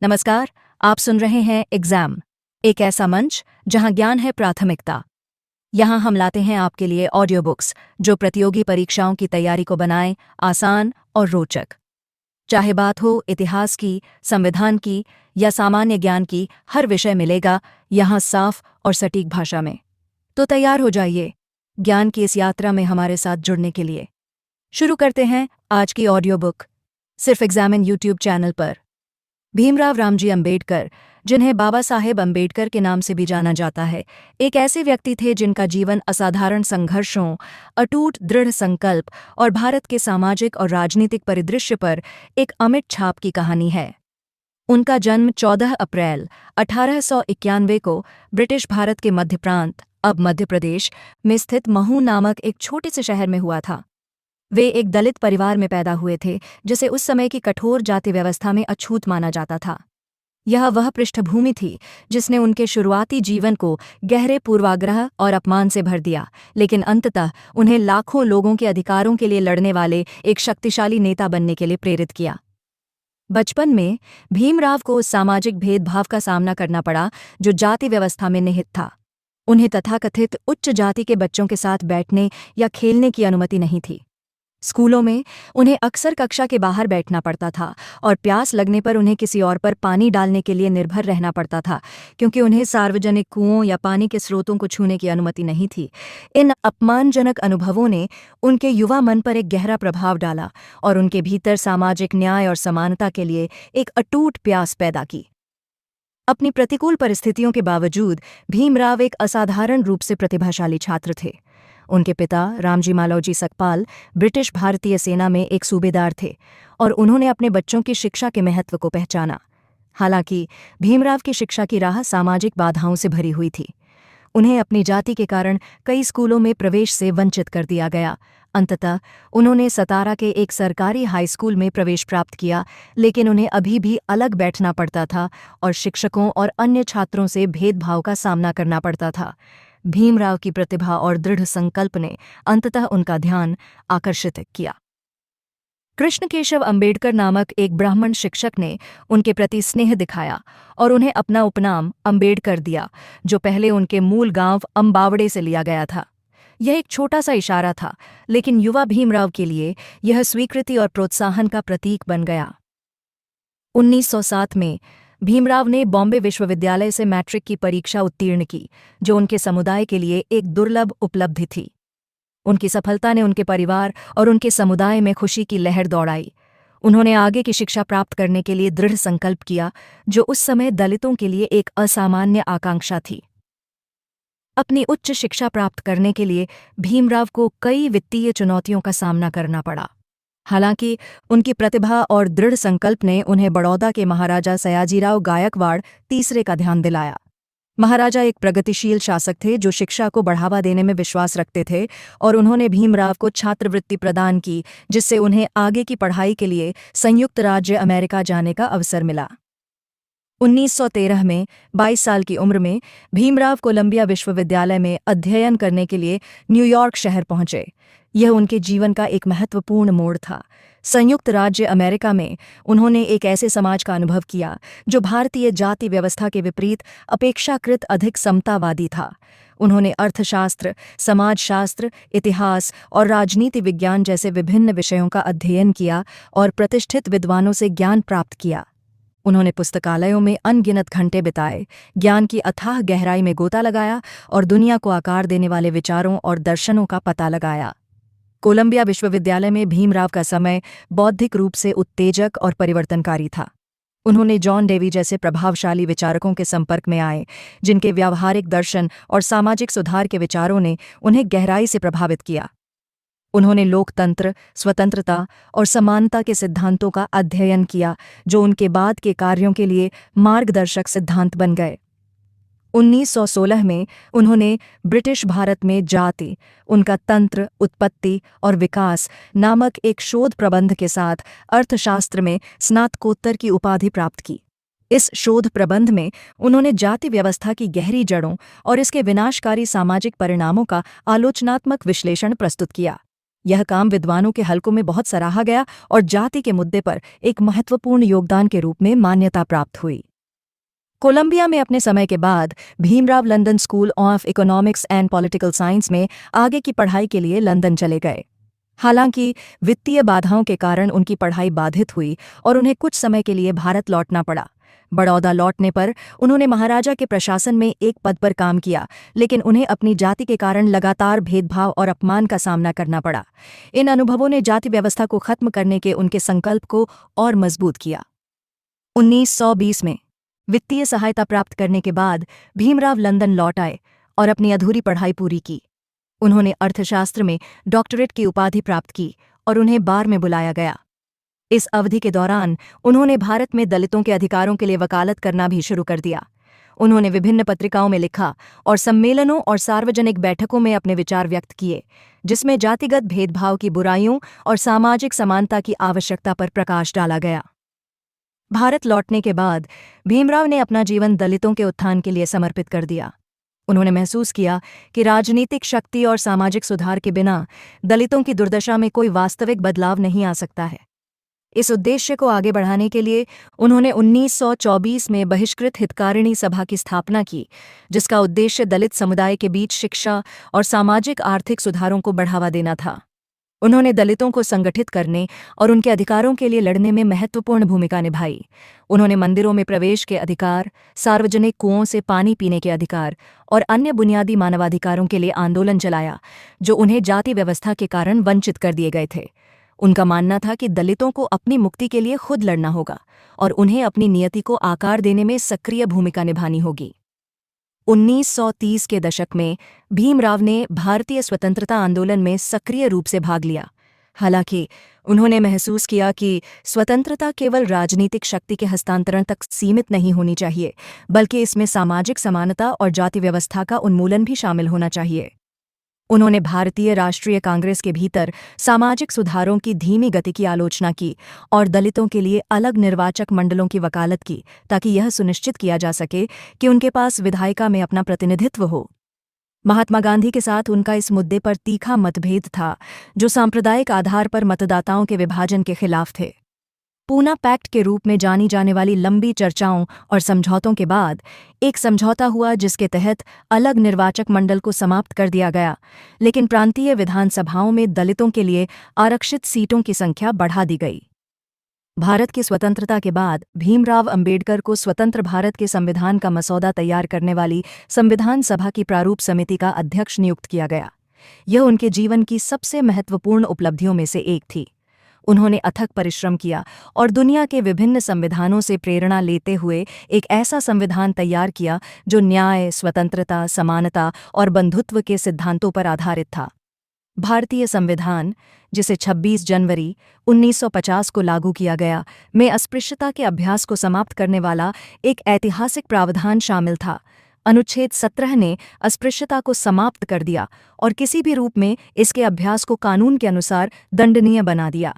नमस्कार। आप सुन रहे हैं एग्जाम, एक ऐसा मंच जहां ज्ञान है प्राथमिकता। यहां हम लाते हैं आपके लिए ऑडियो बुक्स जो प्रतियोगी परीक्षाओं की तैयारी को बनाएं आसान और रोचक। चाहे बात हो इतिहास की, संविधान की या सामान्य ज्ञान की, हर विषय मिलेगा यहां साफ और सटीक भाषा में। तो तैयार हो जाइए ज्ञान की इस यात्रा में हमारे साथ जुड़ने के लिए। शुरू करते हैं आज की ऑडियो बुक, सिर्फ एग्जामिन यूट्यूब चैनल पर। भीमराव रामजी अंबेडकर, जिन्हें बाबा साहेब अंबेडकर के नाम से भी जाना जाता है, एक ऐसे व्यक्ति थे जिनका जीवन असाधारण संघर्षों, अटूट दृढ़ संकल्प और भारत के सामाजिक और राजनीतिक परिदृश्य पर एक अमिट छाप की कहानी है। उनका जन्म 14 अप्रैल 1891 को ब्रिटिश भारत के मध्य प्रांत, अब मध्य प्रदेश, में स्थित महू नामक एक छोटे से शहर में हुआ था। वे एक दलित परिवार में पैदा हुए थे, जिसे उस समय की कठोर जाति व्यवस्था में अछूत माना जाता था। यह वह पृष्ठभूमि थी जिसने उनके शुरुआती जीवन को गहरे पूर्वाग्रह और अपमान से भर दिया, लेकिन अंततः उन्हें लाखों लोगों के अधिकारों के लिए लड़ने वाले एक शक्तिशाली नेता बनने के लिए प्रेरित किया। बचपन में भीमराव को उस सामाजिक भेदभाव का सामना करना पड़ा जो जाति व्यवस्था में निहित था। उन्हें तथाकथित उच्च जाति के बच्चों के साथ बैठने या खेलने की अनुमति नहीं थी। स्कूलों में उन्हें अक्सर कक्षा के बाहर बैठना पड़ता था और प्यास लगने पर उन्हें किसी और पर पानी डालने के लिए निर्भर रहना पड़ता था, क्योंकि उन्हें सार्वजनिक कुओं या पानी के स्रोतों को छूने की अनुमति नहीं थी। इन अपमानजनक अनुभवों ने उनके युवा मन पर एक गहरा प्रभाव डाला और उनके भीतर सामाजिक न्याय और समानता के लिए एक अटूट प्यास पैदा की। अपनी प्रतिकूल परिस्थितियों के बावजूद भीमराव एक असाधारण रूप से प्रतिभाशाली छात्र थे। उनके पिता रामजी मालवजी सकपाल ब्रिटिश भारतीय सेना में एक सूबेदार थे और उन्होंने अपने बच्चों की शिक्षा के महत्व को पहचाना। हालांकि भीमराव की शिक्षा की राह सामाजिक बाधाओं से भरी हुई थी। उन्हें अपनी जाति के कारण कई स्कूलों में प्रवेश से वंचित कर दिया गया। अंततः उन्होंने सतारा के एक सरकारी हाई स्कूल में प्रवेश प्राप्त किया, लेकिन उन्हें अभी भी अलग बैठना पड़ता था और शिक्षकों और अन्य छात्रों से भेदभाव का सामना करना पड़ता था। भीमराव की प्रतिभा और दृढ़ संकल्प ने अंततः उनका ध्यान आकर्षित किया। कृष्ण केशव अंबेडकर नामक एक ब्राह्मण शिक्षक ने उनके प्रति स्नेह दिखाया और उन्हें अपना उपनाम अंबेडकर दिया, जो पहले उनके मूल गांव अम्बावड़े से लिया गया था। यह एक छोटा सा इशारा था, लेकिन युवा भीमराव के लिए यह स्वीकृति और प्रोत्साहन का प्रतीक बन गया। 1907 में भीमराव ने बॉम्बे विश्वविद्यालय से मैट्रिक की परीक्षा उत्तीर्ण की, जो उनके समुदाय के लिए एक दुर्लभ उपलब्धि थी। उनकी सफलता ने उनके परिवार और उनके समुदाय में खुशी की लहर दौड़ाई। उन्होंने आगे की शिक्षा प्राप्त करने के लिए दृढ़ संकल्प किया, जो उस समय दलितों के लिए एक असामान्य आकांक्षा थी। अपनी उच्च शिक्षा प्राप्त करने के लिए भीमराव को कई वित्तीय चुनौतियों का सामना करना पड़ा। हालांकि उनकी प्रतिभा और दृढ़ संकल्प ने उन्हें बड़ौदा के महाराजा सयाजीराव गायकवाड़ तीसरे का ध्यान दिलाया। महाराजा एक प्रगतिशील शासक थे जो शिक्षा को बढ़ावा देने में विश्वास रखते थे और उन्होंने भीमराव को छात्रवृत्ति प्रदान की, जिससे उन्हें आगे की पढ़ाई के लिए संयुक्त राज्य अमेरिका जाने का अवसर मिला। 1913 में 22 साल की उम्र में भीमराव कोलंबिया विश्वविद्यालय में अध्ययन करने के लिए न्यूयॉर्क शहर पहुंचे। यह उनके जीवन का एक महत्वपूर्ण मोड़ था। संयुक्त राज्य अमेरिका में उन्होंने एक ऐसे समाज का अनुभव किया जो भारतीय जाति व्यवस्था के विपरीत अपेक्षाकृत अधिक समतावादी था। उन्होंने अर्थशास्त्र, समाजशास्त्र, इतिहास और राजनीति विज्ञान जैसे विभिन्न विषयों का अध्ययन किया और प्रतिष्ठित विद्वानों से ज्ञान प्राप्त किया। उन्होंने पुस्तकालयों में अनगिनत घंटे बिताए, ज्ञान की अथाह गहराई में गोता लगाया और दुनिया को आकार देने वाले विचारों और दर्शनों का पता लगाया। कोलंबिया विश्वविद्यालय में भीमराव का समय बौद्धिक रूप से उत्तेजक और परिवर्तनकारी था। उन्होंने जॉन डेवी जैसे प्रभावशाली विचारकों के संपर्क में आए, जिनके व्यावहारिक दर्शन और सामाजिक सुधार के विचारों ने उन्हें गहराई से प्रभावित किया। उन्होंने लोकतंत्र, स्वतंत्रता और समानता के सिद्धांतों का अध्ययन किया, जो उनके बाद के कार्यों के लिए मार्गदर्शक सिद्धांत बन गए। 1916 में उन्होंने ब्रिटिश भारत में जाति, उनका तंत्र, उत्पत्ति और विकास नामक एक शोध प्रबंध के साथ अर्थशास्त्र में स्नातकोत्तर की उपाधि प्राप्त की। इस शोध प्रबंध में उन्होंने जाति व्यवस्था की गहरी जड़ों और इसके विनाशकारी सामाजिक परिणामों का आलोचनात्मक विश्लेषण प्रस्तुत किया। यह काम विद्वानों के हलकों में बहुत सराहा गया और जाति के मुद्दे पर एक महत्वपूर्ण योगदान के रूप में मान्यता प्राप्त हुई। कोलंबिया में अपने समय के बाद Bhimrao London school of economics and political science में आगे की पढ़ाई के लिए लंदन चले गए। हालांकि वित्तीय बाधाओं के कारण उनकी पढ़ाई बाधित हुई और उन्हें कुछ समय के लिए भारत लौटना पड़ा। बड़ौदा लौटने पर उन्होंने महाराजा के प्रशासन में एक पद पर काम किया, लेकिन उन्हें अपनी जाति के कारण लगातार भेदभाव और अपमान का सामना करना पड़ा। इन अनुभवों ने जाति व्यवस्था को खत्म करने के उनके संकल्प को और मजबूत किया। 1920 में वित्तीय सहायता प्राप्त करने के बाद भीमराव लंदन लौट आए और अपनी अधूरी पढ़ाई पूरी की। उन्होंने अर्थशास्त्र में डॉक्टरेट की उपाधि प्राप्त की और उन्हें बार में बुलाया गया। इस अवधि के दौरान उन्होंने भारत में दलितों के अधिकारों के लिए वकालत करना भी शुरू कर दिया। उन्होंने विभिन्न पत्रिकाओं में लिखा और सम्मेलनों और सार्वजनिक बैठकों में अपने विचार व्यक्त किए, जिसमें जातिगत भेदभाव की बुराइयों और सामाजिक समानता की आवश्यकता पर प्रकाश डाला गया। भारत लौटने के बाद भीमराव ने अपना जीवन दलितों के उत्थान के लिए समर्पित कर दिया। उन्होंने महसूस किया कि राजनीतिक शक्ति और सामाजिक सुधार के बिना दलितों की दुर्दशा में कोई वास्तविक बदलाव नहीं आ सकता है। इस उद्देश्य को आगे बढ़ाने के लिए उन्होंने 1924 में बहिष्कृत हितकारिणी सभा की स्थापना की, जिसका उद्देश्य दलित समुदाय के बीच शिक्षा और सामाजिक आर्थिक सुधारों को बढ़ावा देना था। उन्होंने दलितों को संगठित करने और उनके अधिकारों के लिए लड़ने में महत्वपूर्ण भूमिका निभाई। उन्होंने मंदिरों में प्रवेश के अधिकार, सार्वजनिक कुओं से पानी पीने के अधिकार और अन्य बुनियादी मानवाधिकारों के लिए आंदोलन चलाया, जो उन्हें जाति व्यवस्था के कारण वंचित कर दिए गए थे। उनका मानना था कि दलितों को अपनी मुक्ति के लिए खुद लड़ना होगा और उन्हें अपनी नियति को आकार देने में सक्रिय भूमिका निभानी होगी। 1930 के दशक में भीमराव ने भारतीय स्वतंत्रता आंदोलन में सक्रिय रूप से भाग लिया। हालांकि उन्होंने महसूस किया कि स्वतंत्रता केवल राजनीतिक शक्ति के हस्तांतरण तक सीमित नहीं होनी चाहिए, बल्कि इसमें सामाजिक समानता और जाति व्यवस्था का उन्मूलन भी शामिल होना चाहिए। उन्होंने भारतीय राष्ट्रीय कांग्रेस के भीतर सामाजिक सुधारों की धीमी गति की आलोचना की और दलितों के लिए अलग निर्वाचक मंडलों की वकालत की, ताकि यह सुनिश्चित किया जा सके कि उनके पास विधायिका में अपना प्रतिनिधित्व हो। महात्मा गांधी के साथ उनका इस मुद्दे पर तीखा मतभेद था, जो सांप्रदायिक आधार पर मतदाताओं के विभाजन के खिलाफ थे। पूना पैक्ट के रूप में जानी जाने वाली लंबी चर्चाओं और समझौतों के बाद एक समझौता हुआ, जिसके तहत अलग निर्वाचक मंडल को समाप्त कर दिया गया, लेकिन प्रांतीय विधानसभाओं में दलितों के लिए आरक्षित सीटों की संख्या बढ़ा दी गई। भारत की स्वतंत्रता के बाद भीमराव अंबेडकर को स्वतंत्र भारत के संविधान का मसौदा तैयार करने वाली संविधान सभा की प्रारूप समिति का अध्यक्ष नियुक्त किया गया। यह उनके जीवन की सबसे महत्वपूर्ण उपलब्धियों में से एक थी। उन्होंने अथक परिश्रम किया और दुनिया के विभिन्न संविधानों से प्रेरणा लेते हुए एक ऐसा संविधान तैयार किया जो न्याय, स्वतंत्रता, समानता और बंधुत्व के सिद्धांतों पर आधारित था। भारतीय संविधान, जिसे 26 जनवरी 1950 को लागू किया गया, में अस्पृश्यता के अभ्यास को समाप्त करने वाला एक ऐतिहासिक प्रावधान शामिल था। अनुच्छेद 17 ने अस्पृश्यता को समाप्त कर दिया और किसी भी रूप में इसके अभ्यास को कानून के अनुसार दंडनीय बना दिया।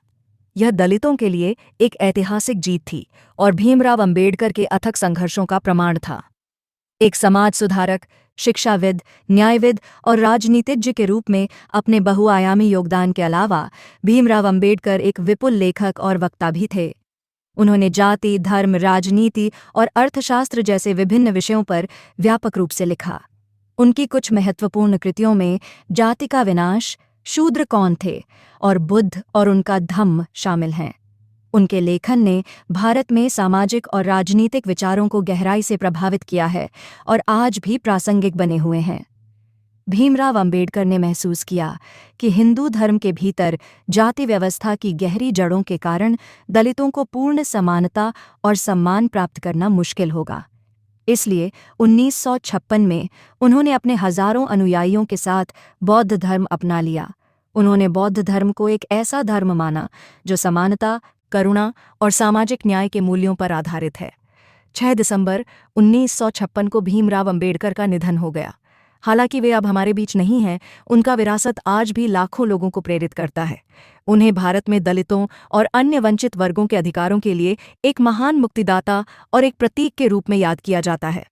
यह दलितों के लिए एक ऐतिहासिक जीत थी और भीमराव अंबेडकर के अथक संघर्षों का प्रमाण था। एक समाज सुधारक, शिक्षाविद, न्यायविद और राजनीतिज्ञ के रूप में अपने बहुआयामी योगदान के अलावा भीमराव अंबेडकर एक विपुल लेखक और वक्ता भी थे। उन्होंने जाति, धर्म, राजनीति और अर्थशास्त्र जैसे विभिन्न विषयों पर व्यापक रूप से लिखा। उनकी कुछ महत्वपूर्ण कृतियों में जाति का विनाश, शूद्र कौन थे और बुद्ध और उनका धम्म शामिल हैं। उनके लेखन ने भारत में सामाजिक और राजनीतिक विचारों को गहराई से प्रभावित किया है और आज भी प्रासंगिक बने हुए हैं। भीमराव अंबेडकर ने महसूस किया कि हिंदू धर्म के भीतर जाति व्यवस्था की गहरी जड़ों के कारण दलितों को पूर्ण समानता और सम्मान प्राप्त करना मुश्किल होगा। इसलिए 1956 में उन्होंने अपने हजारों अनुयायियों के साथ बौद्ध धर्म अपना लिया। उन्होंने बौद्ध धर्म को एक ऐसा धर्म माना जो समानता, करुणा और सामाजिक न्याय के मूल्यों पर आधारित है। 6 दिसंबर 1956 को भीमराव अंबेडकर का निधन हो गया। हालांकि वे अब हमारे बीच नहीं हैं, उनका विरासत आज भी लाखों लोगों को प्रेरित करता है। उन्हें भारत में दलितों और अन्य वंचित वर्गों के अधिकारों के लिए एक महान मुक्तिदाता और एक प्रतीक के रूप में याद किया जाता है।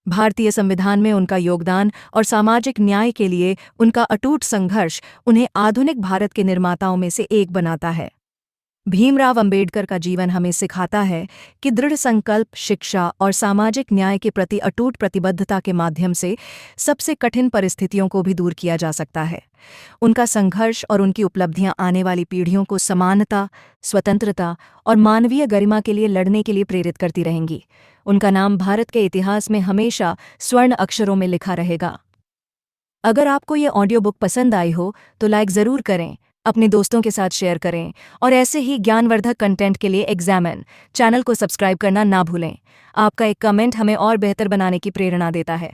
भारतीय संविधान में उनका योगदान और सामाजिक न्याय के लिए उनका अटूट संघर्ष उन्हें आधुनिक भारत के निर्माताओं में से एक बनाता है। भीमराव अंबेडकर का जीवन हमें सिखाता है कि दृढ़ संकल्प, शिक्षा और सामाजिक न्याय के प्रति अटूट प्रतिबद्धता के माध्यम से सबसे कठिन परिस्थितियों को भी दूर किया जा सकता है। उनका संघर्ष और उनकी उपलब्धियां आने वाली पीढ़ियों को समानता, स्वतंत्रता और मानवीय गरिमा के लिए लड़ने के लिए प्रेरित करती रहेंगी। उनका नाम भारत के इतिहास में हमेशा स्वर्ण अक्षरों में लिखा रहेगा। अगर आपको ये ऑडियो बुक पसंद आई हो तो लाइक ज़रूर करें, अपने दोस्तों के साथ शेयर करें और ऐसे ही ज्ञानवर्धक कंटेंट के लिए एग्जामिन चैनल को सब्सक्राइब करना ना भूलें। आपका एक कमेंट हमें और बेहतर बनाने की प्रेरणा देता है।